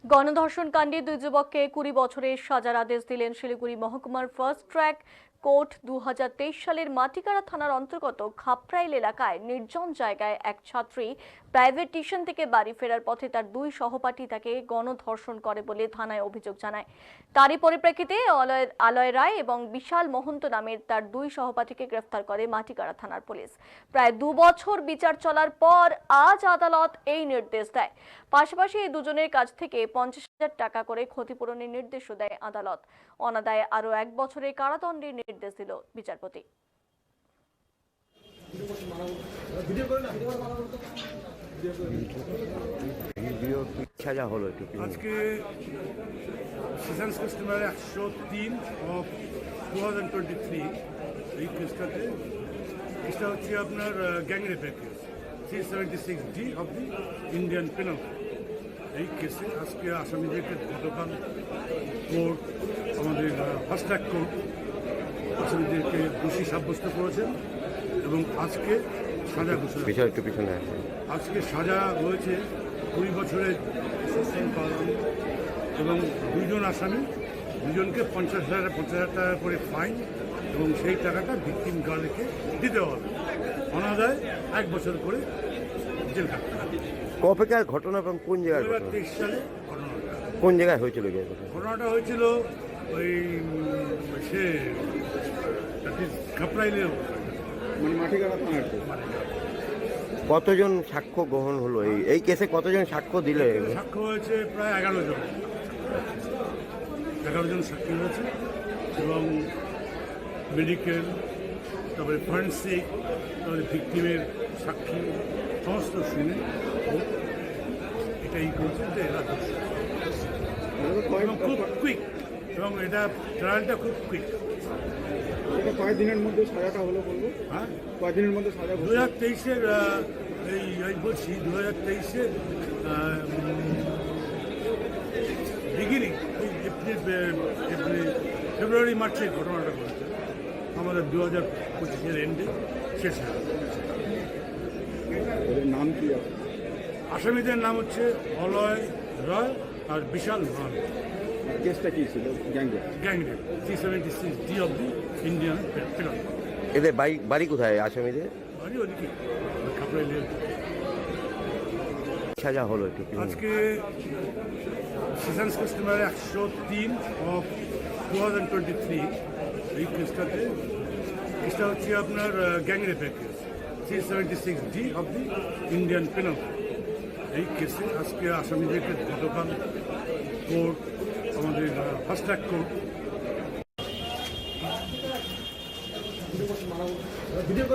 গণধর্ষণ কাণ্ডে দুই যুবককে 20 বছরের সাজার আদেশ দিলেন শিলিগুড়ি মহকুমার ফার্স্ট ট্র্যাক কোর্ট। 2023 সালের মাটিকাড়া থানার অন্তর্গত খাপরাইল এলাকায় নির্জন জায়গায় এক ছাত্রী প্রাইভেট টিউশন থেকে বাড়ি ফেরার পথে তার দুই সহপাঠী তাকে গণধর্ষণ করে বলে থানায় অভিযোগ জানায়। তারই পরিপ্রেক্ষিতে আলয় রায় এবং বিশাল মহন্ত নামের তার দুই সহপাঠীকে গ্রেফতার করে মাটিকাড়া থানার পুলিশ। প্রায় 2 বছর বিচার চলার পর আজ আদালত এই নির্দেশ দেয়। পাশাপাশি এই দুজনের কাছ থেকে 50,000 টাকা করে ক্ষতিপূরণের নির্দেশও দেয় আদালত। অনাদায়ে আরও 1 বছরের কারাদণ্ডের নির্দেশ দিল বিচারপতি। আজকে সেশনস কেস নাম্বার 103 অফ 2023 এই কেসটাতে হচ্ছে আপনার গ্যাং রেপের case 376D of the Indian penal. এই কেসে আজকে আসামিদেরকে গতকাল কোর্ট, আমাদের ফার্স্ট ট্র্যাক কোর্ট আসামিদেরকে দোষী সাব্যস্ত করেছেন এবং আজকে সাজা ঘোষণা। আজকে সাজা হয়েছে 20 বছরের সশ্রম কারাদণ্ড এবং দুজন আসামি, দুজনকে 50,000 টাকা করে ফাইন এবং সেই টাকাটা ভিকটিম গার্লকে দিতে হবে। অনাদায়ে 1 বছর করে জেল কাটতে হবে। কবেকার ঘটনা এবং কোন জায়গায়? 2023 সালে ঘটনাটা। কোন জায়গায় হয়েছিল? ঘটনাটা হয়েছিল ওই সে খাপরাইলে, মানে মাটিকাড়া থানার। কতজন সাক্ষ্য গ্রহণ হলো এই কেসে? কতজন সাক্ষ্য দিলে? সাক্ষ্য হয়েছে প্রায় 11 জন সাক্ষী হয়েছে এবং মেডিকেল, তারপরে ফরেন্সিক, তারপরে ভিকটিমের সাক্ষী সমস্ত শুনে এটাই করেছে যে এরা খুব কুইক এবং এটা ট্রায়ালটা খুব কুইক। কয়েকদিনের মধ্যে সাজাটা হলো বলবো। হ্যাঁ, কয়েকদিনের মধ্যে সাজা। 2023-এর এই বলছি 2023-এর বিগিনিং, ফেব্রুয়ারি মার্চের ঘটনাটা ঘটেছে। আমাদের 2025-এর এন্ডে শেষ হয়। নাম কি? আসামিদের নাম হচ্ছে অলয় রয় আর বিশাল মান। কেসটা কি ছিল? Gang rape 376D of the Indian penal. এদের বাড়ি কোথায় আসামিদের? বাড়ি ওদিকে খাপড়াইলের। সাজা হলো আজকে সেশনস কেস নাম্বার 103 অফ 2023 এই কেসটাতে হচ্ছে আপনার গ্যাং রেপের case 376D of the Indian penal. এই কেসে আজকে আসামিদেরকে গতকাল কোর্ট, আমাদের ফার্স্ট ট্র্যাক কোর্ট ভিডিও